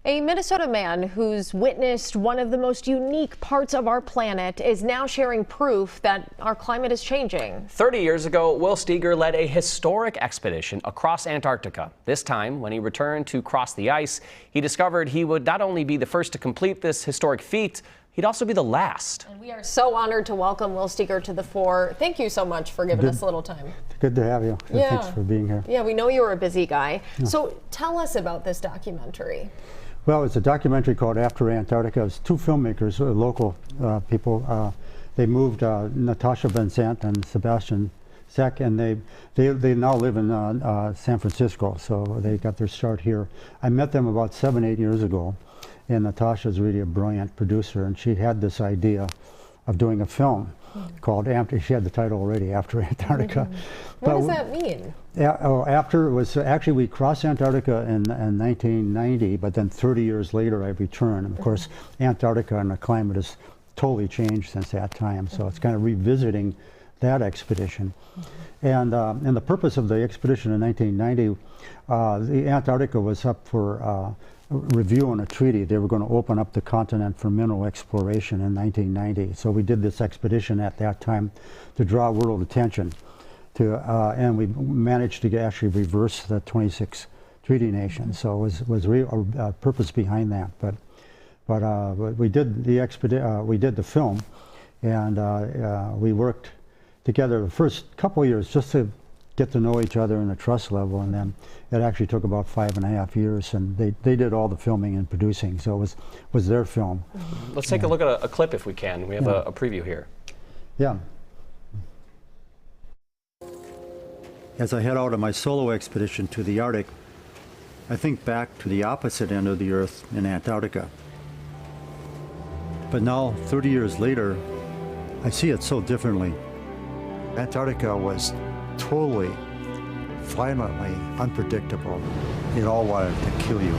A Minnesota man who's witnessed one of the most unique parts of our planet is now sharing proof that our climate is changing. 30 years ago, Will Steger led a historic expedition across Antarctica. This time, when he returned to cross the ice, he discovered he would not only be the first to complete this historic feat, he'd also be the last. And we are so honored to welcome Will Steger to the fore. Thank you so much for giving us a little time. Good to have you. Yeah. Thanks for being here. Yeah, we know you're a busy guy. Yeah. So tell us about this documentary. Well, it's a documentary called After Antarctica. It's two filmmakers, local people. They moved, Natasha Vincent and Sebastian Seck, and they now live in San Francisco, so they got their start here. I met them about 7-8 years ago, and Natasha's really a brilliant producer, and she had this idea of doing a film called After. She had the title already, After Antarctica. What does that mean? After was actually, we crossed Antarctica in 1990, but then 30 years later I returned. And of course, Antarctica and the climate has totally changed since that time, so it's kind of revisiting that expedition. And the purpose of the expedition in 1990, the Antarctica was up for review on a treaty. They were going to open up the continent for mineral exploration in 1990. So we did this expedition at that time to draw world attention to, and we managed to actually reverse the 26 treaty nations. So it was real purpose behind that. But we did the film, and we worked together the first couple of years just to get to know each other in a trust level, and then it actually took about 5.5 years, and they did all the filming and producing, so it was their film. Let's take a look at a clip if we can. We have a preview here. Yeah. As I head out on my solo expedition to the Arctic, I think back to the opposite end of the Earth in Antarctica. But now, 30 years later, I see it so differently. Antarctica was totally, violently unpredictable. It all wanted to kill you.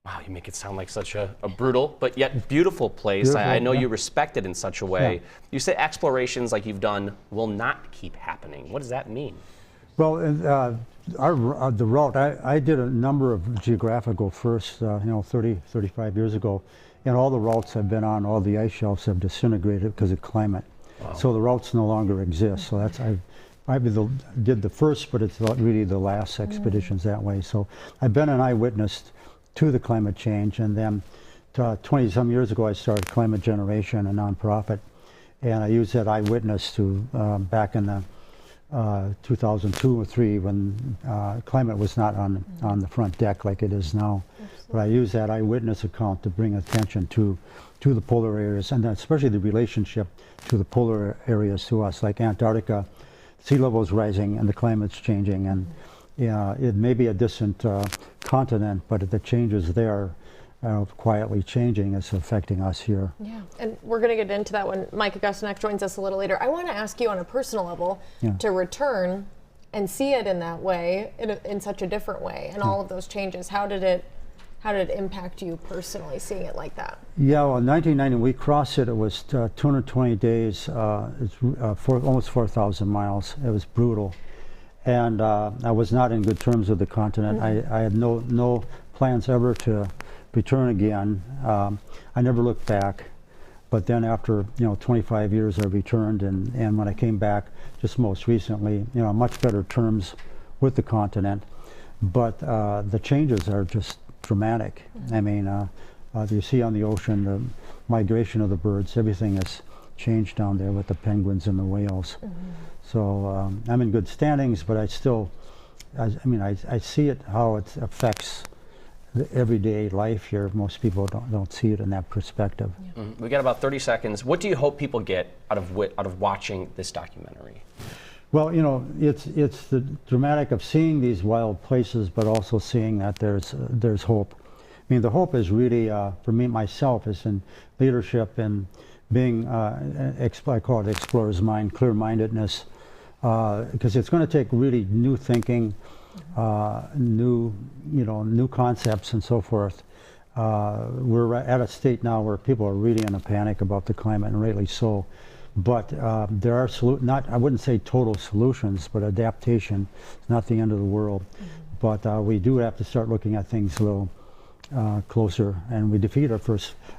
Wow, you make it sound like such a brutal but yet beautiful place. Beautiful, I know yeah. you respect it in such a way. Yeah. You say explorations like you've done will not keep happening. What does that mean? Well, the route, I did a number of geographical firsts, 30, 35 years ago, and all the routes I've been on, all the ice shelves have disintegrated because of climate. Wow. So the routes no longer exist. So that's I did the first, but it's really the last expeditions that way. So I've been an eyewitness to the climate change, and then 20-some years ago I started Climate Generation, a nonprofit, and I used that eyewitness to back in the 2002 or 3 when climate was not on the front deck like it is now. Absolutely. But I used that eyewitness account to bring attention to the polar areas, and especially the relationship to the polar areas to us, like Antarctica. Sea levels rising and the climate's changing, and it may be a distant continent, but the changes there quietly changing is affecting us here. Yeah, and we're going to get into that when Mike Augustiniak joins us a little later. I want to ask you on a personal level to return and see it in that way, in such a different way, and all of those changes. How did it impact you personally, seeing it like that? Yeah, well, in 1990 we crossed it. It was 220 days, almost 4,000 miles. It was brutal, and I was not in good terms with the continent. I had no plans ever to return again. I never looked back, but then after 25 years I returned, and when I came back just most recently, much better terms with the continent, but the changes are just dramatic. I mean, you see on the ocean the migration of the birds, everything has changed down there with the penguins and the whales. So I'm in good standings, but I still, I see it, how it affects the everyday life here. Most people don't see it in that perspective. We got about 30 seconds. What do you hope people get out of watching this documentary? Well, it's the dramatic of seeing these wild places, but also seeing that there's hope. I mean, the hope is really, for me, myself, is in leadership and being, I call it explorer's mind, clear-mindedness, because it's going to take really new thinking, new concepts and so forth. We're at a state now where people are really in a panic about the climate, and rightly so. But there are I wouldn't say total solutions, but adaptation is not the end of the world. but we do have to start looking at things a little closer, and we defeat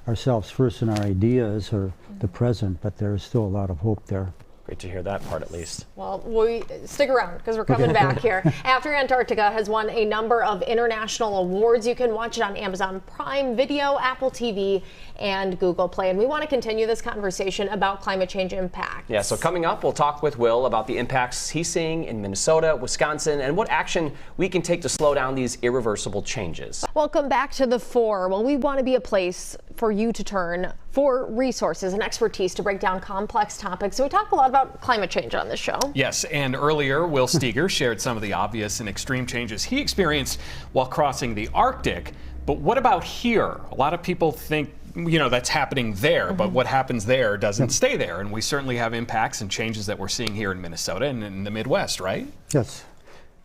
ourselves first in our ideas or the present, but there's still a lot of hope there. Great to hear that part, at least. Well, we stick around because we're coming back here. After Antarctica has won a number of international awards, you can watch it on Amazon Prime Video, Apple TV, and Google Play. And we want to continue this conversation about climate change impacts. Yeah, so coming up, we'll talk with Will about the impacts he's seeing in Minnesota, Wisconsin, and what action we can take to slow down these irreversible changes. Welcome back to The Four. Well, we want to be a place for you to turn for resources and expertise to break down complex topics. So we talk a lot about climate change on this show. Yes, and earlier, Will Steger shared some of the obvious and extreme changes he experienced while crossing the Arctic. But what about here? A lot of people think, that's happening there, but what happens there doesn't stay there. And we certainly have impacts and changes that we're seeing here in Minnesota and in the Midwest, right? Yes.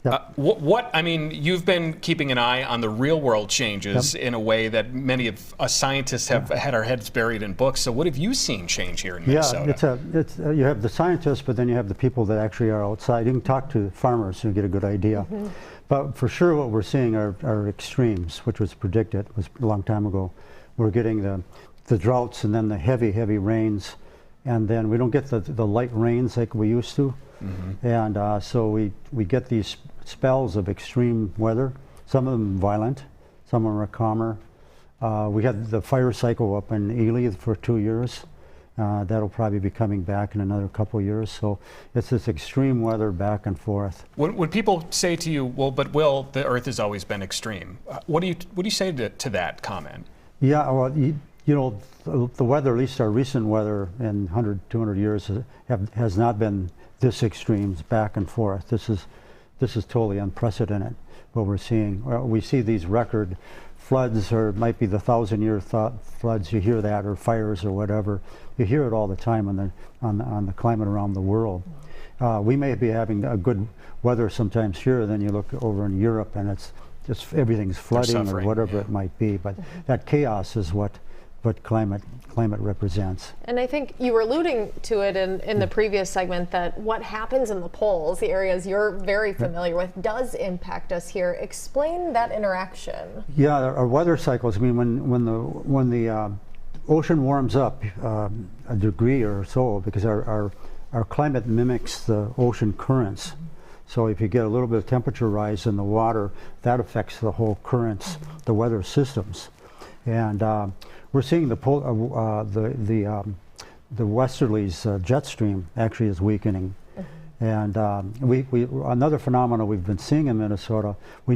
Yep. You've been keeping an eye on the real world changes in a way that many of us scientists have had our heads buried in books. So what have you seen change here in Minnesota? Yeah, you have the scientists, but then you have the people that actually are outside. You can talk to farmers and get a good idea. But for sure what we're seeing are extremes, which was predicted, was a long time ago. We're getting the droughts and then the heavy rains, and then we don't get the light rains like we used to. And so we get these spells of extreme weather, some of them violent, some of them are calmer. We had the fire cycle up in Ely for 2 years. That'll probably be coming back in another couple of years. So it's this extreme weather back and forth. When people say to you, well, but Will, the Earth has always been extreme, what do you say to that comment? Yeah, well, the weather, at least our recent weather in 100, 200 years has not been this extreme, back and forth. This is totally unprecedented, what we're seeing. We see these record floods, or it might be the 1,000-year floods, you hear that, or fires or whatever. You hear it all the time on the climate around the world. We may be having a good weather sometimes here, then you look over in Europe and it's just everything's flooding or whatever it might be. But that chaos is what climate represents. And I think you were alluding to it in the previous segment that what happens in the poles, the areas you're very familiar with, does impact us here. Explain that interaction. Yeah, our weather cycles. I mean, when the ocean warms up a degree or so, because our climate mimics the ocean currents. So if you get a little bit of temperature rise in the water, that affects the whole currents, the weather systems. And we're seeing the westerlies jet stream actually is weakening. And another phenomenon we've been seeing in Minnesota, we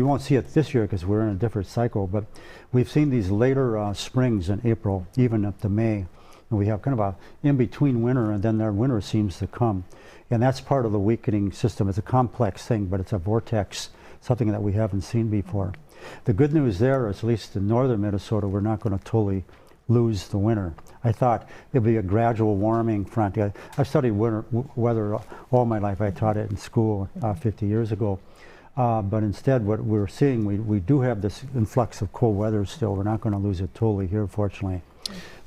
won't see it this year because we're in a different cycle, but we've seen these later springs in April, even up to May. And we have kind of a in-between winter, and then our winter seems to come. And that's part of the weakening system. It's a complex thing, but it's a vortex, something that we haven't seen before. The good news there is, at least in northern Minnesota, we're not going to totally lose the winter. I thought it'd be a gradual warming front. I've studied weather all my life. I taught it in school 50 years ago. But instead, what we're seeing, we do have this influx of cold weather still. We're not going to lose it totally here, fortunately.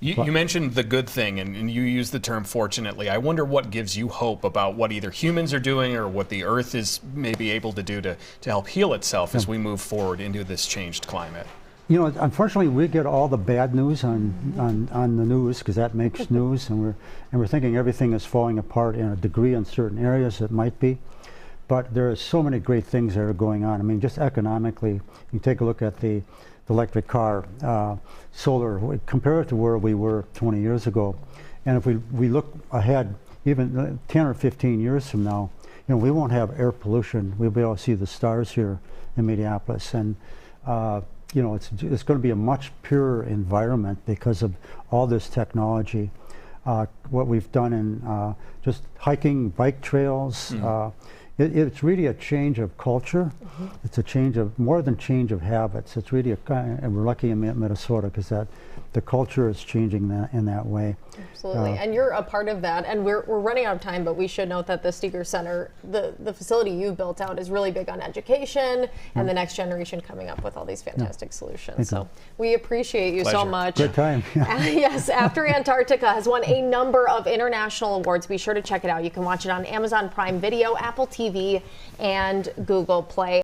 You mentioned the good thing, and you used the term fortunately. I wonder what gives you hope about what either humans are doing or what the Earth is maybe able to do to help heal itself as we move forward into this changed climate. Unfortunately, we get all the bad news on the news because that makes news, and we're thinking everything is falling apart in a degree in certain areas. It might be, but there are so many great things that are going on. I mean, just economically, you take a look at the electric car, solar, compare it to where we were 20 years ago. And if we look ahead, even 10 or 15 years from now, we won't have air pollution. We'll be able to see the stars here in Minneapolis. And, it's going to be a much purer environment because of all this technology. What we've done in just hiking, bike trails, it's really a change of culture. It's a change of, more than change of habits. It's really and we're lucky in Minnesota because the culture is changing in that way. Absolutely, and you're a part of that. And we're running out of time, but we should note that the Steger Center, the facility you built out, is really big on education and the next generation coming up with all these fantastic solutions. So we appreciate you so much. Good time. Yes, After Antarctica has won a number of international awards. Be sure to check it out. You can watch it on Amazon Prime Video, Apple TV, and Google Play.